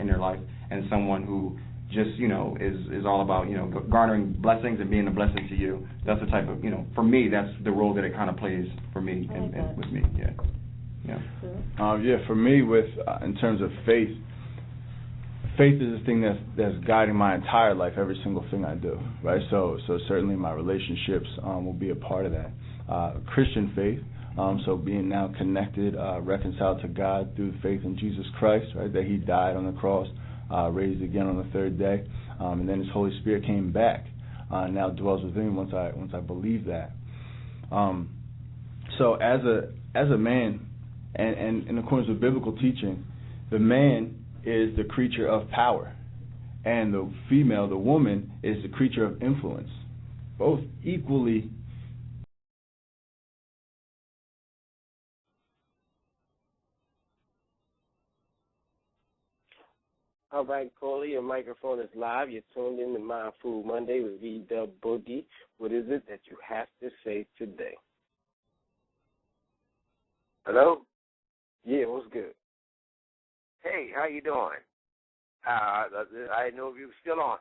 in their life, and someone who just, is all about, garnering blessings and being a blessing to you. That's the type of, for me, that's the role that it kind of plays for me and with me. For me, in terms of faith is the thing that's guiding my entire life, every single thing I do, right? So certainly my relationships will be a part of that. Christian faith, so being now connected, reconciled to God through faith in Jesus Christ, right? That He died on the cross, raised again on the third day, and then His Holy Spirit came back, now dwells within me once I believe that. So as a man, and in accordance with biblical teaching, the man is the creature of power, and the female, the woman, is the creature of influence. Both equally. All right, Corley, your microphone is live. You're tuned in to Mind Food Monday with V-Dub Boogie. What is it that you have to say today? Hello? Yeah, what's good? Hey, how you doing? I didn't know if you were still on.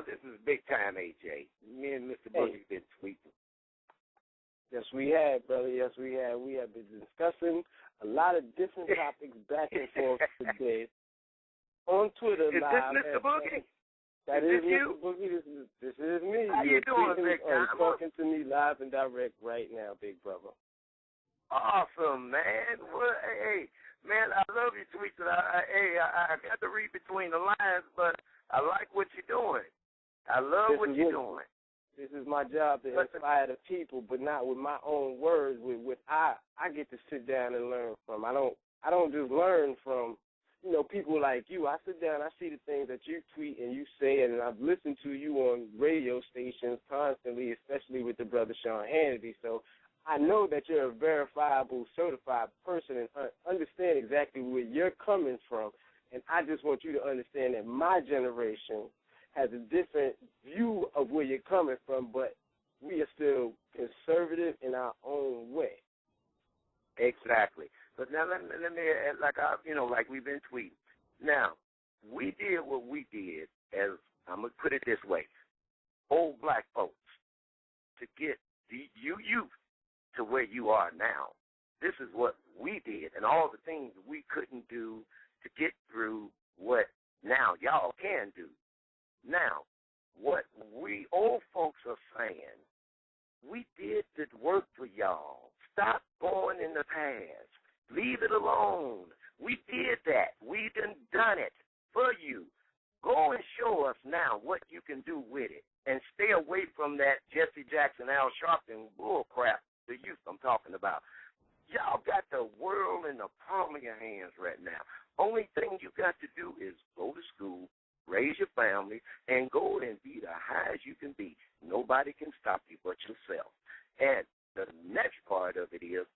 This is Big Time AJ. Me and Mr. Boogie been tweeting. Yes, we have, brother. Yes, we have. We have been discussing a lot of different topics back and forth today. On Twitter is live. Is this Mr. Boogie? That is Mr. you? Boogie. This is me. How you doing, Big Time? Talking to me live and direct right now, big brother. Awesome, man. Well, hey, man, I love your tweets. I got to read between the lines, but I like what you're doing. I love what you're doing. This is my job to inspire the people, but not with my own words. With I get to sit down and learn from. I don't just learn from, people like you. I sit down, I see the things that you tweet and you say, and I've listened to you on radio stations constantly, especially with the brother Sean Hannity. So I know that you're a verifiable, certified person and understand exactly where you're coming from. And I just want you to understand that my generation has a different view of where you're coming from, but we are still conservative in our own way. Exactly. But now let me like we've been tweeting. Now, we did what we did, as I'm going to put it this way, old black folks, to get you youth to where you are now. This is what we did, and all the things we couldn't do to get through what now y'all can do. Now, what we old folks are saying, we did the work for y'all. Stop going in the past. Leave it alone. We did that. We done it for you. Go and show us now what you can do with it, and stay away from that Jesse Jackson, Al Sharpton bull crap, the youth I'm talking about. Y'all got the world in the palm of your hands right now. Only thing you got to do is go to school, raise your family, and go and be the high as you can be. Nobody can stop you but yourself. And the next part of it is,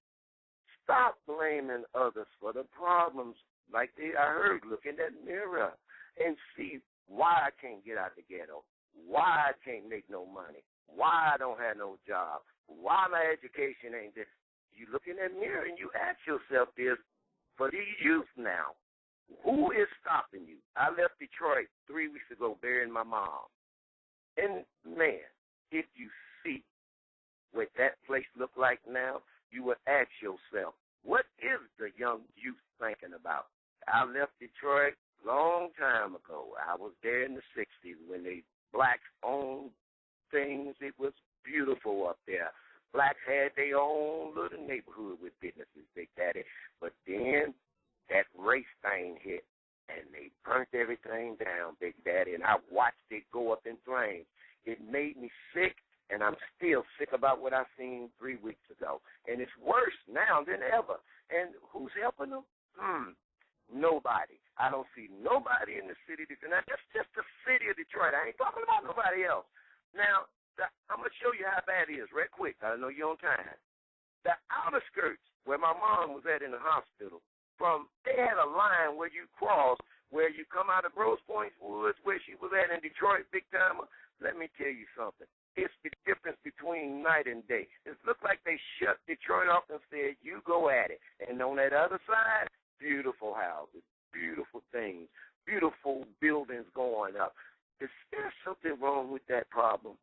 stop blaming others for the problems. Like I heard, look in that mirror and see why I can't get out the ghetto, why I can't make no money, why I don't have no job, why my education ain't this. You look in that mirror and you ask yourself this, for these youth now, who is stopping you? I left Detroit 3 weeks ago burying my mom. And, man, if you see what that place look like now, you would ask yourself, what is the young youth thinking about? I left Detroit a long time ago. I was there in the 60s when the blacks owned things. It was beautiful up there. Blacks had their own little neighborhood with businesses, Big Daddy. But then that race thing hit, and they burnt everything down, Big Daddy, and I watched it go up in flames. It made me sick, and I'm still sick about what I seen 3 weeks ago. And it's worse now than ever. And who's helping them? Nobody. I don't see nobody in the city. Now, that's just the city of Detroit. I ain't talking about nobody else. Now, I'm going to show you how bad it is right quick. I know you're on time. The outer skirts where my mom was at in the hospital, they had a line where you cross, where you come out of Grosse Pointe Woods, where she was at in Detroit, Big Timer. Let me tell you something. It's the difference between night and day. It looked like they shut Detroit off and said, you go at it. And on that other side, beautiful houses, beautiful things. beautiful buildings going up. Is there something wrong with that problem?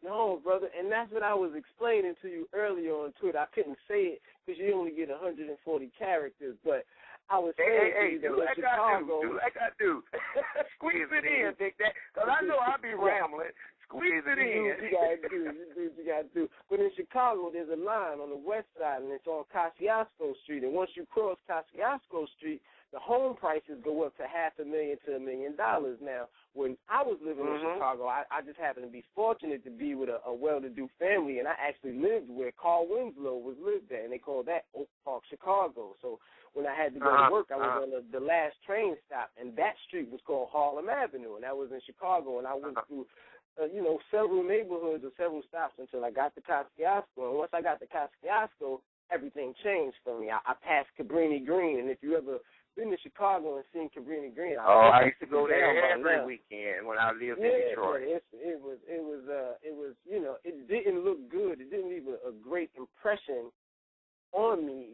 No, brother, and that's what I was explaining to you earlier on Twitter. I couldn't say it because you only get 140 characters, but I was saying Hey, to you do like Chicago. I do. Do like I do. Squeeze it in, Big Daddy, because I know I'll be rambling. Squeeze it in. You gotta do. You do what you gotta do. But in Chicago, there's a line on the west side, and it's on Kosciuszko Street. And once you cross Kosciuszko Street, the home prices go up to $500,000 to $1 million. Now, when I was living in Chicago, I just happened to be fortunate to be with a well-to-do family, and I actually lived where Carl Winslow was lived at, and they called that Oak Park, Chicago. So when I had to go to work, I was on the last train stop, and that street was called Harlem Avenue, and that was in Chicago, and I went through several neighborhoods or several stops until I got to Kosciuszko. And once I got to Kosciuszko, everything changed for me. I passed Cabrini Green, and if you ever been to Chicago and seen Cabrini Green, I used to go there every weekend when I lived in Detroit. It didn't look good. It didn't leave a great impression on me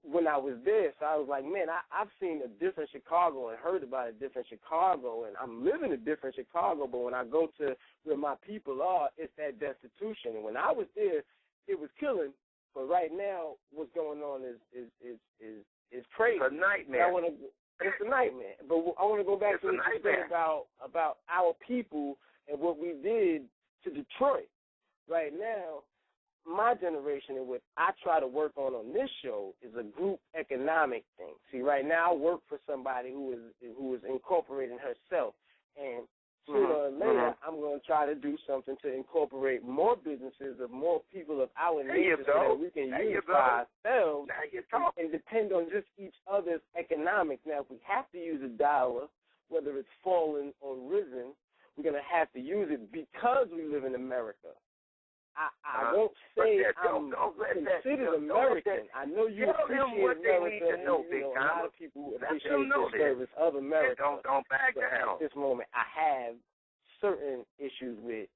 when I was there. So I was like, man, I've seen a different Chicago and heard about a different Chicago, and I'm living a different Chicago, but when I go to where my people are, it's that destitution. And when I was there, it was killing, but right now what's going on is crazy. It's a nightmare. It's a nightmare. But I want to go back to what you said about our people and what we did to Detroit. Right now, my generation and what I try to work on this show is a group economic thing. See, right now I work for somebody who is incorporating herself, and sooner or later I'm going to try to do something to incorporate more businesses of more people of our nature so that we can unify ourselves and depend on just each other's economics. Now, if we have to use a dollar, whether it's fallen or risen, we're going to have to use it because we live in America. I won't say I'm considered American. I know you appreciate America, and a lot of people appreciate the service of America. Don't back down. At this moment, I have certain issues with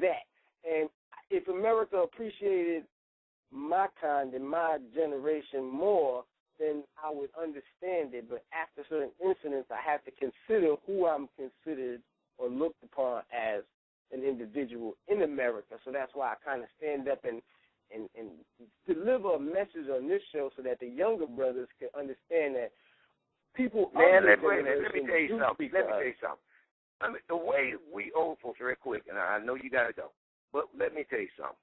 that. And if America appreciated my kind and my generation more, then I would understand it. But after certain incidents, I have to consider who I'm considered or looked upon as an individual in America. So that's why I kind of stand up and deliver a message on this show so that the younger brothers can understand that people let me tell you something. The way we old folks, real quick, and I know you got to go, but let me tell you something.